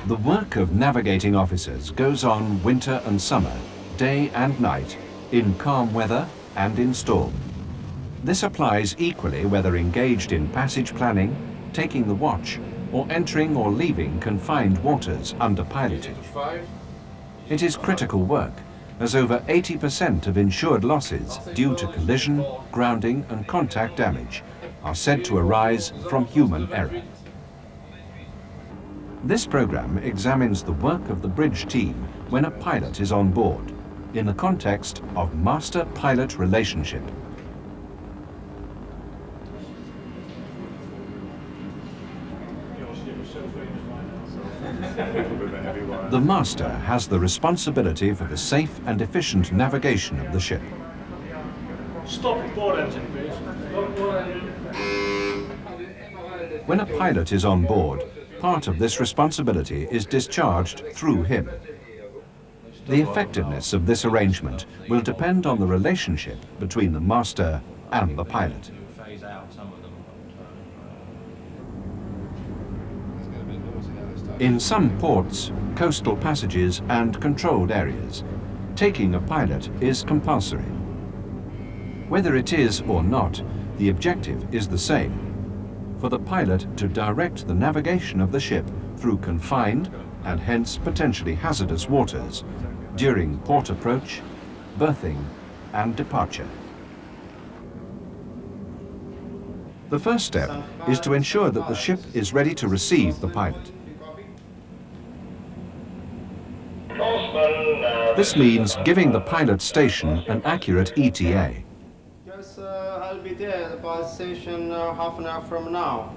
The work of navigating officers goes on winter and summer, day and night, in calm weather and in storm. This applies equally whether engaged in passage planning, taking the watch, or entering or leaving confined waters under piloting. It is critical work, as over 80% of insured losses due to collision, grounding and contact damage are said to arise from human error. This program examines the work of the bridge team when a pilot is on board, in the context of master-pilot relationship. The master has the responsibility for the safe and efficient navigation of the ship. Stop board engine, please. Stop board engine. When a pilot is on board, part of this responsibility is discharged through him. The effectiveness of this arrangement will depend on the relationship between the master and the pilot. In some ports, coastal passages and controlled areas, taking a pilot is compulsory. Whether it is or not, the objective is the same: for the pilot to direct the navigation of the ship through confined and hence potentially hazardous waters during port approach, berthing and departure. The first step is to ensure that the ship is ready to receive the pilot. This means giving the pilot station an accurate ETA. Yes, I'll be there at the pilot station half an hour from now.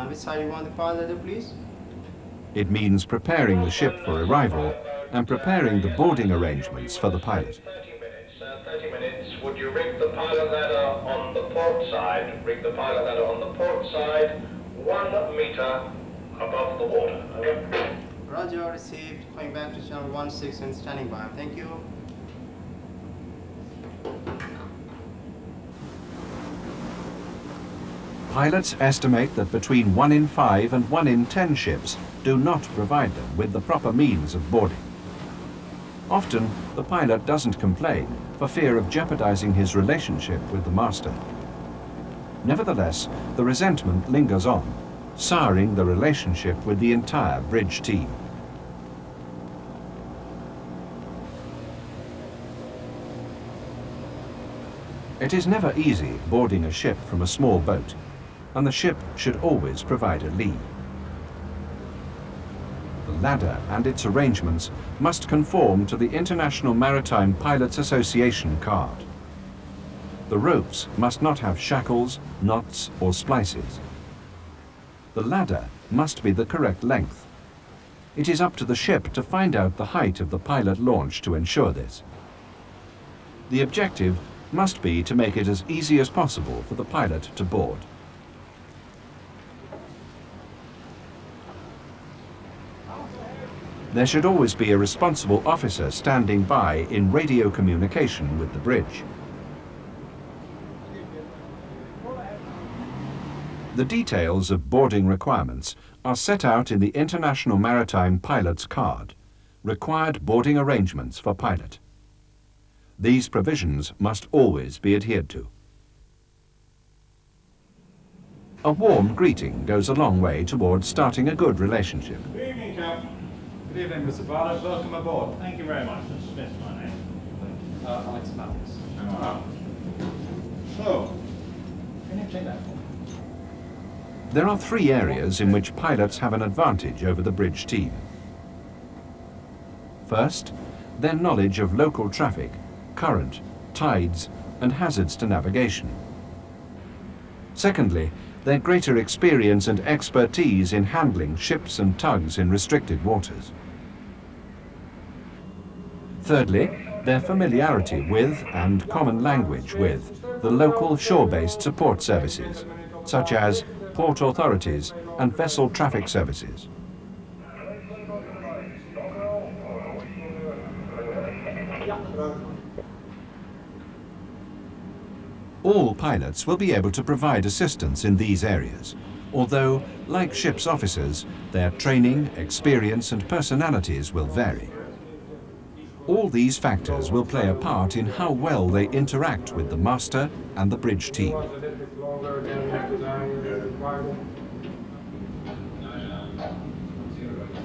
Which side you want the pilot, please? It means preparing the ship for arrival and preparing the boarding arrangements for the pilot. 30 minutes. Would you rig the pilot ladder on the port side? Rig the pilot ladder on the port side, 1 meter above the water. Okay? Roger, received. Going back to channel 16 and standing by. Thank you. Pilots estimate that between 1 in 5 and 1 in 10 ships do not provide them with the proper means of boarding. Often, the pilot doesn't complain for fear of jeopardizing his relationship with the master. Nevertheless, the resentment lingers on, souring the relationship with the entire bridge team. It is never easy boarding a ship from a small boat, and the ship should always provide a lee. The ladder and its arrangements must conform to the International Maritime Pilots Association card. The ropes must not have shackles, knots or splices. The ladder must be the correct length. It is up to the ship to find out the height of the pilot launch to ensure this. The objective must be to make it as easy as possible for the pilot to board. There should always be a responsible officer standing by in radio communication with the bridge. The details of boarding requirements are set out in the International Maritime Pilot's Card, Required Boarding Arrangements for Pilot. These provisions must always be adhered to. A warm greeting goes a long way towards starting a good relationship. Good evening, Captain. Good evening, Mr. Pilot. Welcome aboard. Thank you very much. Mr. Smith, my name. Alex Mallis. Ah. So, can you take that for me? There are 3 areas in which pilots have an advantage over the bridge team. First, their knowledge of local traffic, current, tides, and hazards to navigation. Secondly, their greater experience and expertise in handling ships and tugs in restricted waters. Thirdly, their familiarity with and common language with the local shore-based support services, such as port authorities and vessel traffic services. All pilots will be able to provide assistance in these areas, although, like ship's officers, their training, experience and personalities will vary. All these factors will play a part in how well they interact with the master and the bridge team.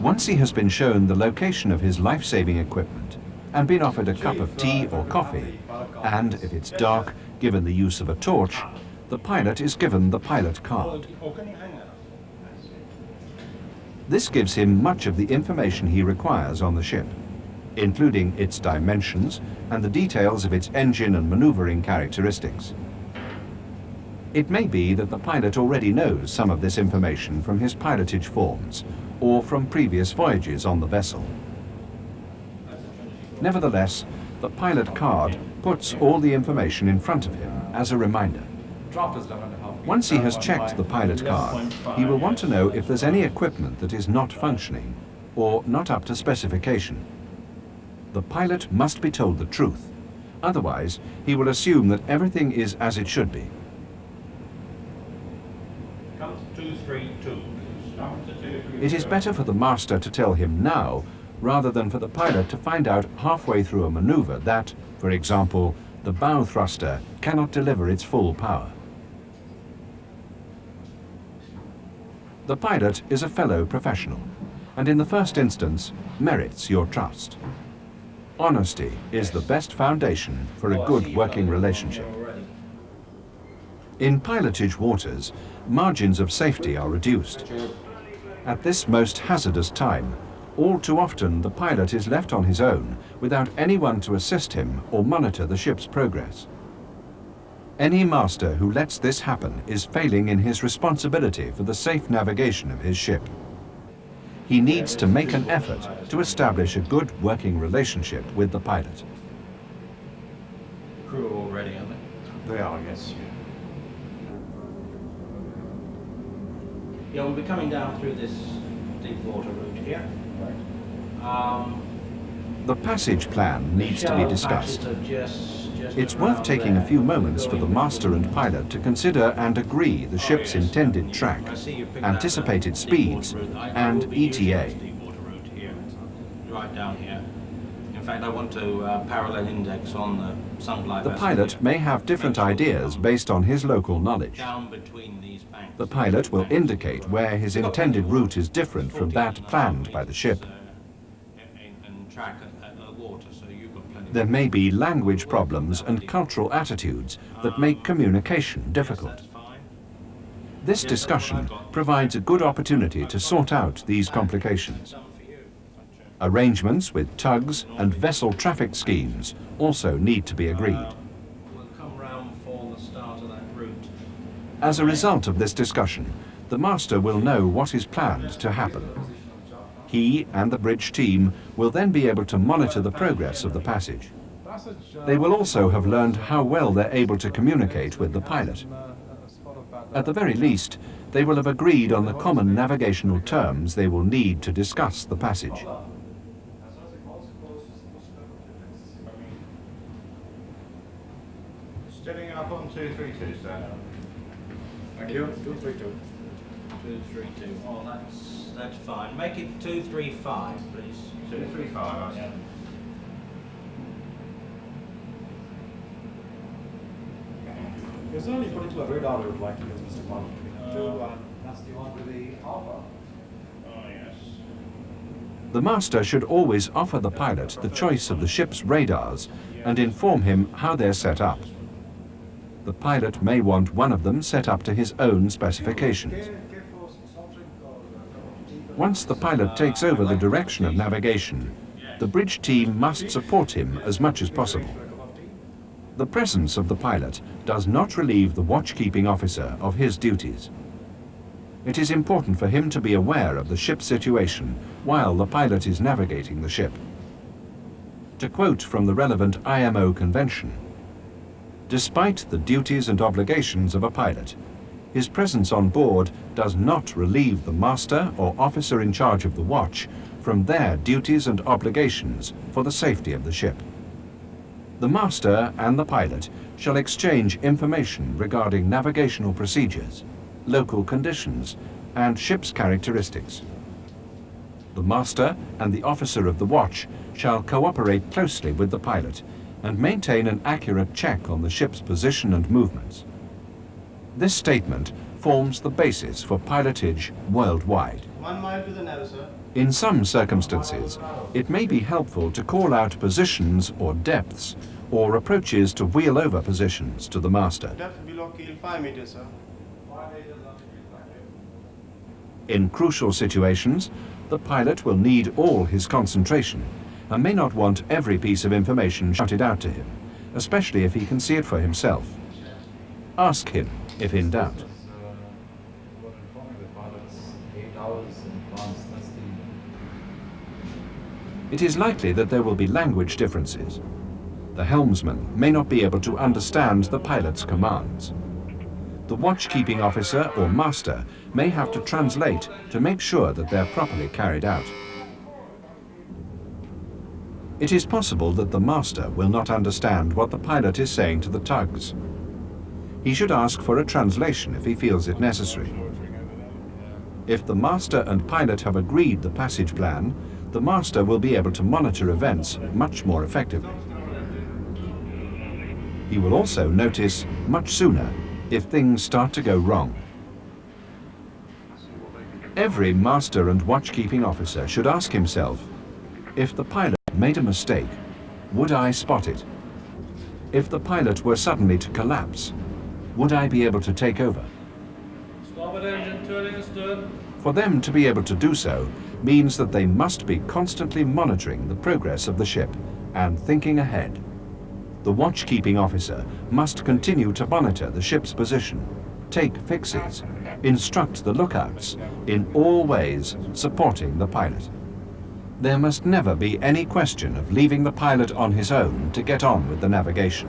Once he has been shown the location of his life-saving equipment and been offered a cup of tea or coffee, and if it's dark, given the use of a torch, the pilot is given the pilot card. This gives him much of the information he requires on the ship, including its dimensions and the details of its engine and maneuvering characteristics. It may be that the pilot already knows some of this information from his pilotage forms or from previous voyages on the vessel. Nevertheless, the pilot card puts all the information in front of him as a reminder. Once he has checked the pilot card, he will want to know if there's any equipment that is not functioning or not up to specification. The pilot must be told the truth, otherwise he will assume that everything is as it should be. Come to 232. Stop to 232. It is better for the master to tell him now, rather than for the pilot to find out halfway through a maneuver that, for example, the bow thruster cannot deliver its full power. The pilot is a fellow professional, and in the first instance, merits your trust. Honesty is the best foundation for a good working relationship. In pilotage waters, margins of safety are reduced. At this most hazardous time, all too often the pilot is left on his own without anyone to assist him or monitor the ship's progress. Any master who lets this happen is failing in his responsibility for the safe navigation of his ship. He needs to make an effort to establish a good working relationship with the pilot. Crew are all ready, aren't they? They are, yes. Yeah, we'll be coming down through this deep water route here. The passage plan needs to be discussed. It's worth taking a few moments for the master and pilot to consider and agree the ship's intended track, anticipated speeds, and ETA. Right down here. In fact, I want to parallel index on the sunlight. The pilot may have different ideas based on his local knowledge. Down between these banks. The pilot will indicate where his intended route is different from that planned by the ship. And track water, so you've got plenty. There may be language problems and cultural attitudes that make communication difficult. This discussion provides a good opportunity to sort out these complications. Arrangements with tugs and vessel traffic schemes also need to be agreed. We'll come round for the start of that route. As a result of this discussion, the master will know what is planned to happen. He and the bridge team will then be able to monitor the progress of the passage. They will also have learned how well they're able to communicate with the pilot. At the very least, they will have agreed on the common navigational terms they will need to discuss the passage. Steading up on 232, sir. Thank you. 232. 232. Oh, that's fine. Make it 235, please. 235, Yeah. Is there any particular radar you would like to use, Mr. Bond? That's the one with the alpha. Oh, yes. The master should always offer the pilot the choice of the ship's radars and inform him how they're set up. The pilot may want one of them set up to his own specifications. Once the pilot takes over the direction of navigation, the bridge team must support him as much as possible. The presence of the pilot does not relieve the watchkeeping officer of his duties. It is important for him to be aware of the ship's situation while the pilot is navigating the ship. To quote from the relevant IMO convention, despite the duties and obligations of a pilot, his presence on board does not relieve the master or officer in charge of the watch from their duties and obligations for the safety of the ship. The master and the pilot shall exchange information regarding navigational procedures, local conditions and ship's characteristics. The master and the officer of the watch shall cooperate closely with the pilot and maintain an accurate check on the ship's position and movements. This statement forms the basis for pilotage worldwide. 1 mile to the narrow, sir. In some circumstances, it may be helpful to call out positions or depths or approaches to wheel over positions to the master. Depth below keel 5 meters, sir. In crucial situations, the pilot will need all his concentration and may not want every piece of information shouted out to him, especially if he can see it for himself. Ask him if in doubt. What informing the pilots 8 hours in advance, that's the... It is likely that there will be language differences. The helmsman may not be able to understand the pilot's commands. The watch-keeping officer or master may have to translate to make sure that they're properly carried out. It is possible that the master will not understand what the pilot is saying to the tugs. He should ask for a translation if he feels it necessary. If the master and pilot have agreed the passage plan, the master will be able to monitor events much more effectively. He will also notice much sooner if things start to go wrong. Every master and watch-keeping officer should ask himself, if the pilot made a mistake, would I spot it? If the pilot were suddenly to collapse, would I be able to take over? Starboard engine turning astern. For them to be able to do so means that they must be constantly monitoring the progress of the ship and thinking ahead. The watch-keeping officer must continue to monitor the ship's position, take fixes, instruct the lookouts, in all ways supporting the pilot. There must never be any question of leaving the pilot on his own to get on with the navigation.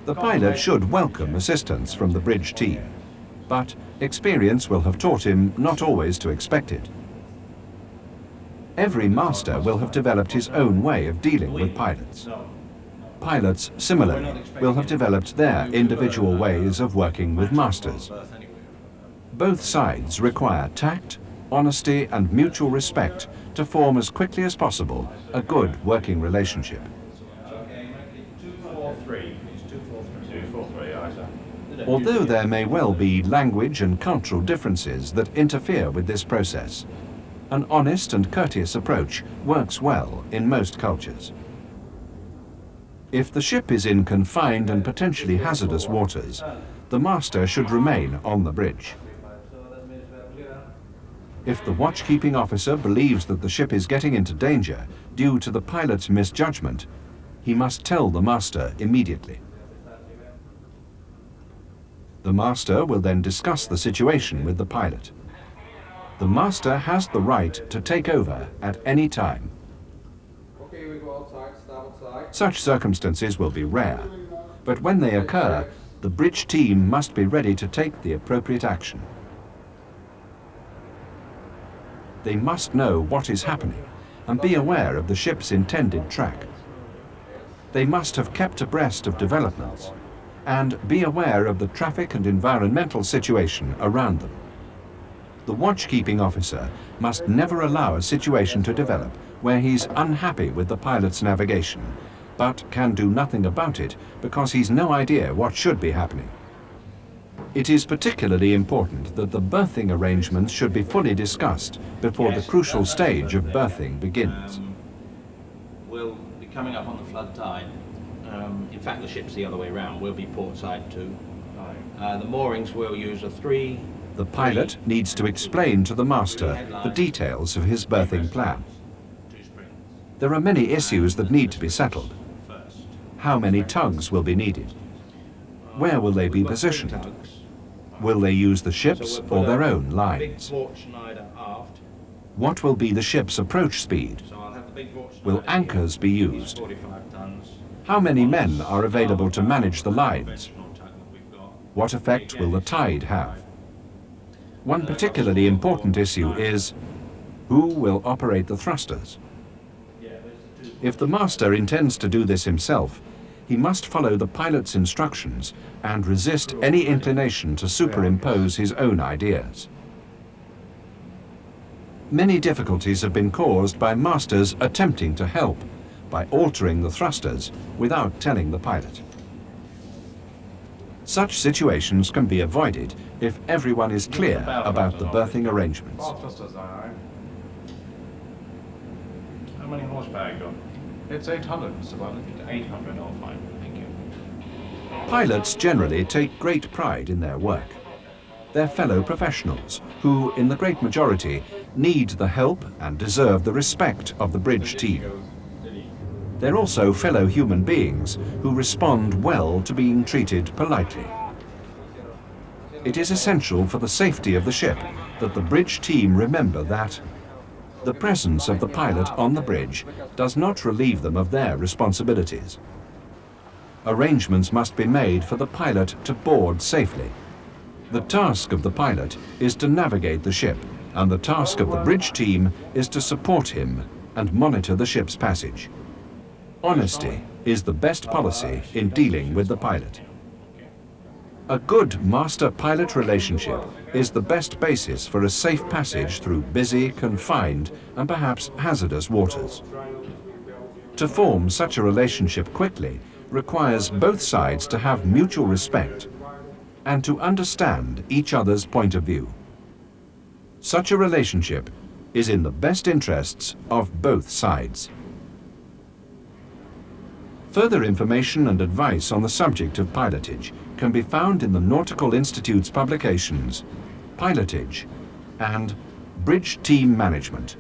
The pilot should welcome assistance from the bridge team, but experience will have taught him not always to expect it. Every master will have developed his own way of dealing with pilots. Pilots, similarly, will have developed their individual ways of working with masters. Both sides require tact, honesty, and mutual respect to form as quickly as possible a good working relationship. 243. It's 243. 243, aye, sir. Although there may well be language and cultural differences that interfere with this process, an honest and courteous approach works well in most cultures. If the ship is in confined and potentially hazardous waters, the master should remain on the bridge. If the watch-keeping officer believes that the ship is getting into danger due to the pilot's misjudgment, he must tell the master immediately. The master will then discuss the situation with the pilot. The master has the right to take over at any time. Okay, we go outside, starboard side. Such circumstances will be rare, but when they occur, the bridge team must be ready to take the appropriate action. They must know what is happening and be aware of the ship's intended track. They must have kept abreast of developments and be aware of the traffic and environmental situation around them. The watch-keeping officer must never allow a situation to develop where he's unhappy with the pilot's navigation, but can do nothing about it because he's no idea what should be happening. It is particularly important that the berthing arrangements should be fully discussed before the crucial stage of berthing begins. We'll be coming up on the flood tide. In fact, the ship's the other way around. We'll be port side too. The moorings will use a 3. The pilot needs to explain to the master the details of his berthing plan. There are many issues that need to be settled. How many tugs will be needed? Where will they be positioned? Will they use the ship's or their own lines? What will be the ship's approach speed? Will anchors be used? How many men are available to manage the lines? What effect will the tide have? One particularly important issue is, who will operate the thrusters? If the master intends to do this himself, he must follow the pilot's instructions and resist any inclination to superimpose his own ideas. Many difficulties have been caused by masters attempting to help by altering the thrusters without telling the pilot. Such situations can be avoided if everyone is clear about the berthing arrangements. How many horsepower you got? It's 800, Mr. Bartlett. 800, oh fine, thank you. Pilots generally take great pride in their work. They're fellow professionals who, in the great majority, need the help and deserve the respect of the bridge team. They're also fellow human beings who respond well to being treated politely. It is essential for the safety of the ship that the bridge team remember that the presence of the pilot on the bridge does not relieve them of their responsibilities. Arrangements must be made for the pilot to board safely. The task of the pilot is to navigate the ship, and the task of the bridge team is to support him and monitor the ship's passage. Honesty is the best policy in dealing with the pilot. A good master-pilot relationship is the best basis for a safe passage through busy, confined, and perhaps hazardous waters. To form such a relationship quickly requires both sides to have mutual respect and to understand each other's point of view. Such a relationship is in the best interests of both sides. Further information and advice on the subject of pilotage can be found in the Nautical Institute's publications, Pilotage and Bridge Team Management.